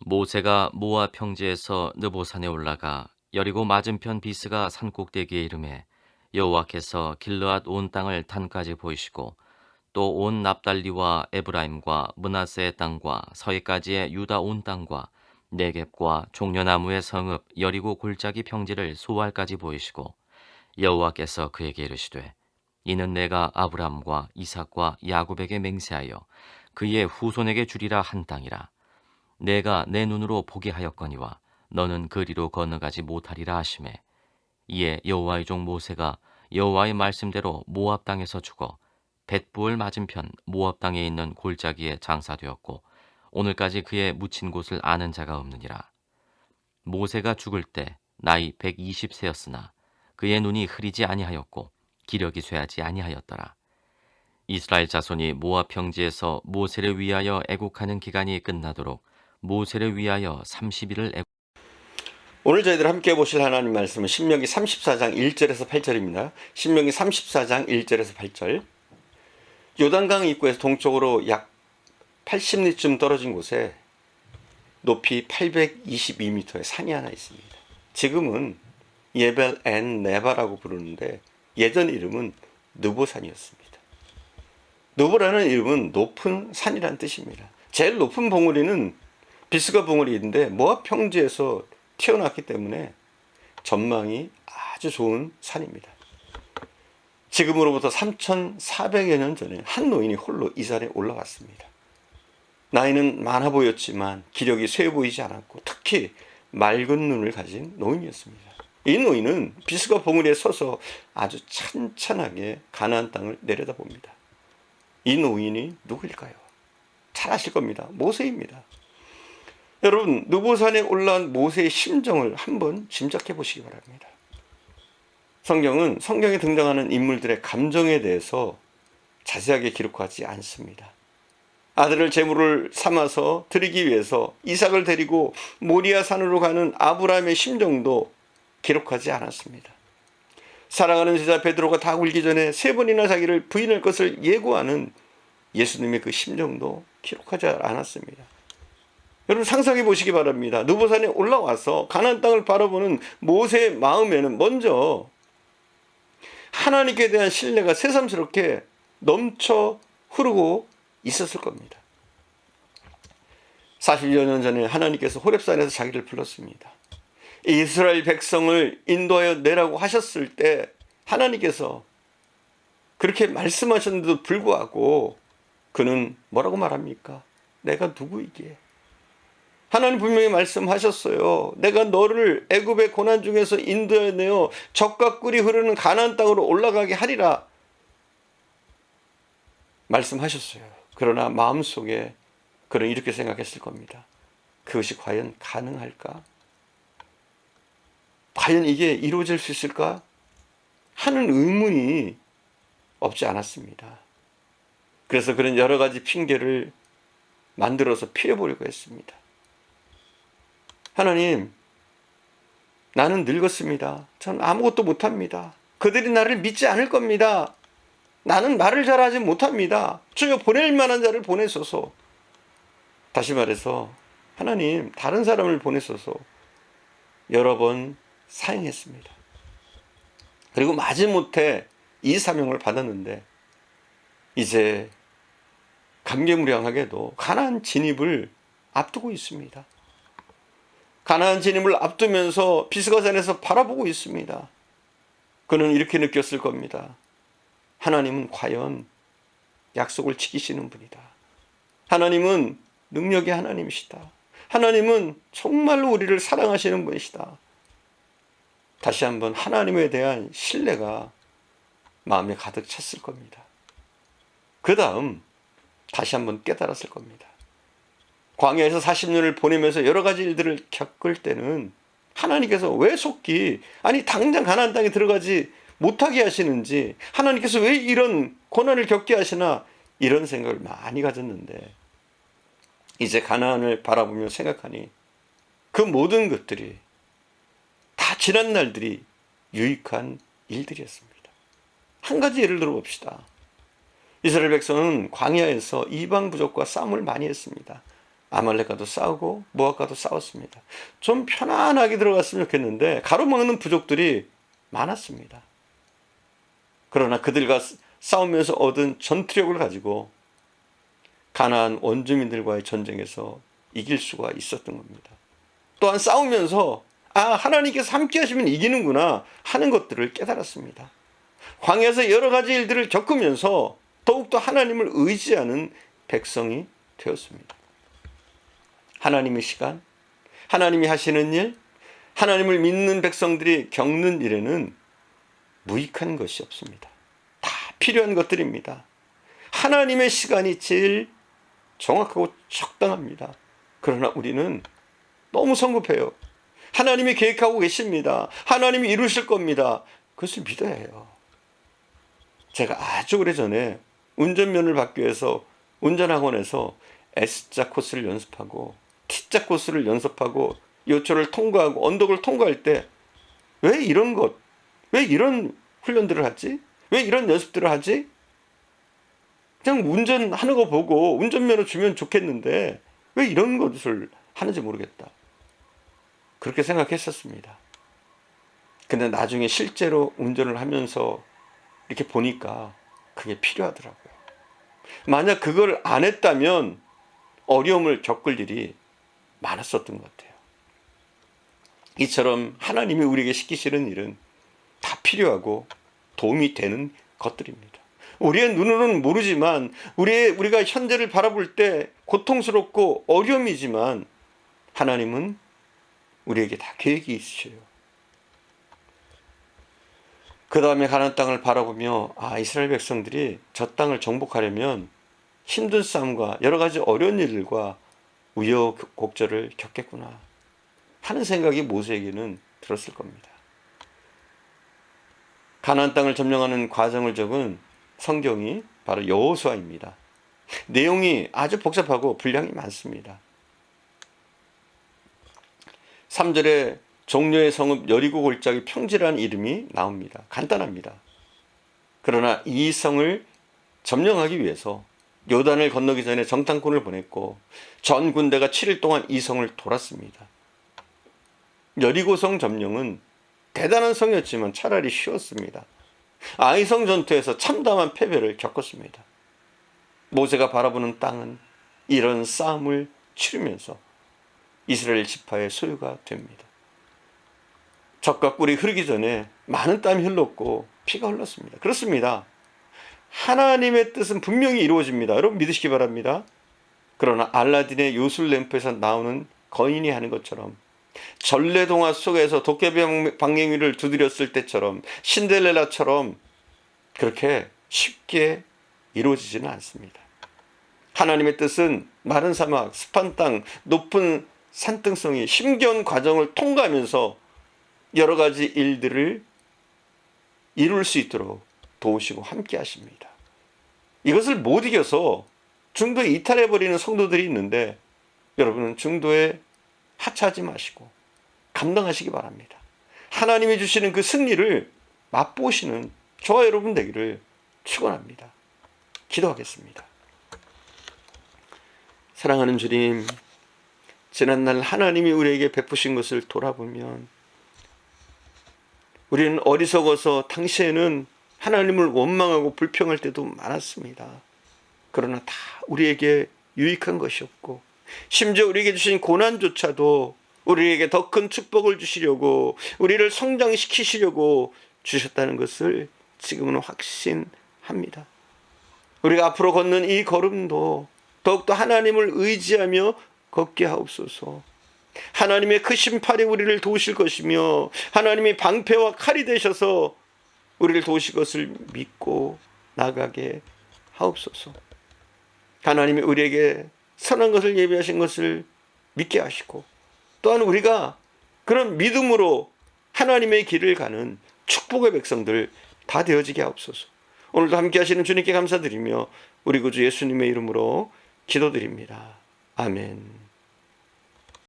모세가 모압 평지에서 느보산에 올라가 여리고 맞은편 비스가 산꼭대기에 이르매 여호와께서 길르앗 온 땅을 단까지 보이시고 또 온 납달리와 에브라임과 므낫세의 땅과 서해까지의 유다 온 땅과 네겝과 종려나무의 성읍 여리고 골짜기 평지를 소알까지 보이시고 여호와께서 그에게 이르시되 이는 내가 아브람과 이삭과 야곱에게 맹세하여 그의 후손에게 주리라 한 땅이라. 내가 내 눈으로 보게 하였거니와 너는 그리로 건너가지 못하리라 하시매 이에 여호와의 종 모세가 여호와의 말씀대로 모압 땅에서 죽어 벳부을 맞은편 모압 땅에 있는 골짜기에 장사되었고 오늘까지 그의 묻힌 곳을 아는 자가 없느니라. 모세가 죽을 때 나이 120세였으나 그의 눈이 흐리지 아니하였고 기력이 쇠하지 아니하였더라. 이스라엘 자손이 모압 평지에서 모세를 위하여 애곡하는 기간이 끝나도록 모세를 위하여 30일을 애곡. 오늘 저희들 함께 보실 하나님 말씀은 신명기 34장 1절에서 8절입니다. 신명기 34장 1절에서 8절. 요단강 입구에서 동쪽으로 약 80리쯤 떨어진 곳에 높이 822m의 산이 하나 있습니다. 지금은 예벨 앤 네바라고 부르는데 예전 이름은 느보산이었습니다. 느보라는 이름은 높은 산이라는 뜻입니다. 제일 높은 봉우리는 비스가 봉우리인데 모압 평지에서 튀어났기 때문에 전망이 아주 좋은 산입니다. 지금으로부터 3,400여 년 전에 한 노인이 홀로 이 산에 올라갔습니다. 나이는 많아 보였지만 기력이 쇠 보이지 않았고 특히 맑은 눈을 가진 노인이었습니다. 이 노인은 비스가 봉우리에 서서 아주 찬찬하게 가나안 땅을 내려다봅니다. 이 노인이 누구일까요? 잘 아실 겁니다. 모세입니다. 여러분, 느보산에 올라온 모세의 심정을 한번 짐작해 보시기 바랍니다. 성경은 성경에 등장하는 인물들의 감정에 대해서 자세하게 기록하지 않습니다. 아들을 제물을 삼아서 드리기 위해서 이삭을 데리고 모리아 산으로 가는 아브라함의 심정도 기록하지 않았습니다. 사랑하는 제자 베드로가 다 울기 전에 3번이나 자기를 부인할 것을 예고하는 예수님의 그 심정도 기록하지 않았습니다. 여러분 상상해 보시기 바랍니다. 느보산에 올라와서 가나안 땅을 바라보는 모세의 마음에는 먼저 하나님께 대한 신뢰가 새삼스럽게 넘쳐 흐르고 있었을 겁니다. 40여 년 전에 하나님께서 호렙산에서 자기를 불렀습니다. 이스라엘 백성을 인도하여 내라고 하셨을 때 하나님께서 그렇게 말씀하셨는데도 불구하고 그는 뭐라고 말합니까? 내가 누구이기에? 하나님 분명히 말씀하셨어요. 내가 너를 애굽의 고난 중에서 인도해내어 젖과 꿀이 흐르는 가나안 땅으로 올라가게 하리라 말씀하셨어요. 그러나 마음속에 그는 이렇게 생각했을 겁니다. 그것이 과연 가능할까? 과연 이게 이루어질 수 있을까? 하는 의문이 없지 않았습니다. 그래서 그는 여러 가지 핑계를 만들어서 피해보려고 했습니다. 하나님, 나는 늙었습니다. 저는 아무것도 못합니다. 그들이 나를 믿지 않을 겁니다. 나는 말을 잘하지 못합니다. 주여 보낼 만한 자를 보내소서. 다시 말해서 하나님 다른 사람을 보내소서 여러 번 사용했습니다. 그리고 마지못해 이 사명을 받았는데 이제 감개무량하게도 가나안 진입을 앞두고 있습니다. 가나안 진입을 앞두면서 비스가산에서 바라보고 있습니다. 그는 이렇게 느꼈을 겁니다. 하나님은 과연 약속을 지키시는 분이다. 하나님은 능력의 하나님이시다. 하나님은 정말로 우리를 사랑하시는 분이시다. 다시 한번 하나님에 대한 신뢰가 마음에 가득 찼을 겁니다. 그 다음 다시 한번 깨달았을 겁니다. 광야에서 40년을 보내면서 여러 가지 일들을 겪을 때는 하나님께서 왜 속기, 아니 당장 가나안 땅에 들어가지 못하게 하시는지, 하나님께서 왜 이런 고난을 겪게 하시나, 이런 생각을 많이 가졌는데 이제 가나안을 바라보며 생각하니 그 모든 것들이 다 지난 날들이 유익한 일들이었습니다. 한 가지 예를 들어 봅시다. 이스라엘 백성은 광야에서 이방 부족과 싸움을 많이 했습니다. 아말렉과도 싸우고 모압과도 싸웠습니다. 좀 편안하게 들어갔으면 좋겠는데 가로막는 부족들이 많았습니다. 그러나 그들과 싸우면서 얻은 전투력을 가지고 가나안 원주민들과의 전쟁에서 이길 수가 있었던 겁니다. 또한 싸우면서 하나님께서 함께 하시면 이기는구나 하는 것들을 깨달았습니다. 광야에서 여러 가지 일들을 겪으면서 더욱더 하나님을 의지하는 백성이 되었습니다. 하나님의 시간, 하나님이 하시는 일, 하나님을 믿는 백성들이 겪는 일에는 무익한 것이 없습니다. 다 필요한 것들입니다. 하나님의 시간이 제일 정확하고 적당합니다. 그러나 우리는 너무 성급해요. 하나님이 계획하고 계십니다. 하나님이 이루실 겁니다. 그것을 믿어야 해요. 제가 아주 오래전에 운전면을 받기 위해서 운전학원에서 S자 코스를 연습하고 T자 코스를 연습하고 요철을 통과하고 언덕을 통과할 때 왜 이런 것, 왜 이런 훈련들을 하지? 왜 이런 연습들을 하지? 그냥 운전하는 거 보고 운전면허 주면 좋겠는데 왜 이런 것을 하는지 모르겠다. 그렇게 생각했었습니다. 근데 나중에 실제로 운전을 하면서 이렇게 보니까 그게 필요하더라고요. 만약 그걸 안 했다면 어려움을 겪을 일이 많았었던 것 같아요. 이처럼 하나님이 우리에게 시키시는 일은 다 필요하고 도움이 되는 것들입니다. 우리의 눈으로는 모르지만 우리가 현재를 바라볼 때 고통스럽고 어려움이지만 하나님은 우리에게 다 계획이 있으셔요. 그 다음에 가나안 땅을 바라보며 이스라엘 백성들이 저 땅을 정복하려면 힘든 싸움과 여러 가지 어려운 일들과 우여곡절을 겪겠구나 하는 생각이 모세에게는 들었을 겁니다. 가나안 땅을 점령하는 과정을 적은 성경이 바로 여호수아입니다. 내용이 아주 복잡하고 분량이 많습니다. 3절에 종려의 성읍 여리고 골짜기 평지라는 이름이 나옵니다. 간단합니다. 그러나 이 성을 점령하기 위해서 요단을 건너기 전에 정탐꾼을 보냈고 전 군대가 7일 동안 이 성을 돌았습니다. 여리고성 점령은 대단한 성이었지만 차라리 쉬웠습니다. 아이성 전투에서 참담한 패배를 겪었습니다. 모세가 바라보는 땅은 이런 싸움을 치르면서 이스라엘 지파의 소유가 됩니다. 적과 꿀이 흐르기 전에 많은 땀이 흘렀고 피가 흘렀습니다. 그렇습니다. 하나님의 뜻은 분명히 이루어집니다. 여러분 믿으시기 바랍니다. 그러나 알라딘의 요술램프에서 나오는 거인이 하는 것처럼 전래동화 속에서 도깨비 방맹이를 두드렸을 때처럼 신데렐라처럼 그렇게 쉽게 이루어지지는 않습니다. 하나님의 뜻은 마른 사막, 습한 땅, 높은 산등성이 힘겨운 과정을 통과하면서 여러 가지 일들을 이룰 수 있도록 도우시고 함께 하십니다. 이것을 못 이겨서 중도에 이탈해버리는 성도들이 있는데 여러분은 중도에 하차하지 마시고 감당하시기 바랍니다. 하나님이 주시는 그 승리를 맛보시는 저와 여러분 되기를 축원합니다. 기도하겠습니다. 사랑하는 주님, 지난날 하나님이 우리에게 베푸신 것을 돌아보면 우리는 어리석어서 당시에는 하나님을 원망하고 불평할 때도 많았습니다. 그러나 다 우리에게 유익한 것이었고 심지어 우리에게 주신 고난조차도 우리에게 더 큰 축복을 주시려고 우리를 성장시키시려고 주셨다는 것을 지금은 확신합니다. 우리가 앞으로 걷는 이 걸음도 더욱더 하나님을 의지하며 걷게 하옵소서. 하나님의 크신 팔이 우리를 도우실 것이며 하나님이 방패와 칼이 되셔서 우리를 도우실 것을 믿고 나가게 하옵소서. 하나님이 우리에게 선한 것을 예비하신 것을 믿게 하시고 또한 우리가 그런 믿음으로 하나님의 길을 가는 축복의 백성들 다 되어지게 하옵소서. 오늘도 함께 하시는 주님께 감사드리며 우리 구주 예수님의 이름으로 기도드립니다. 아멘.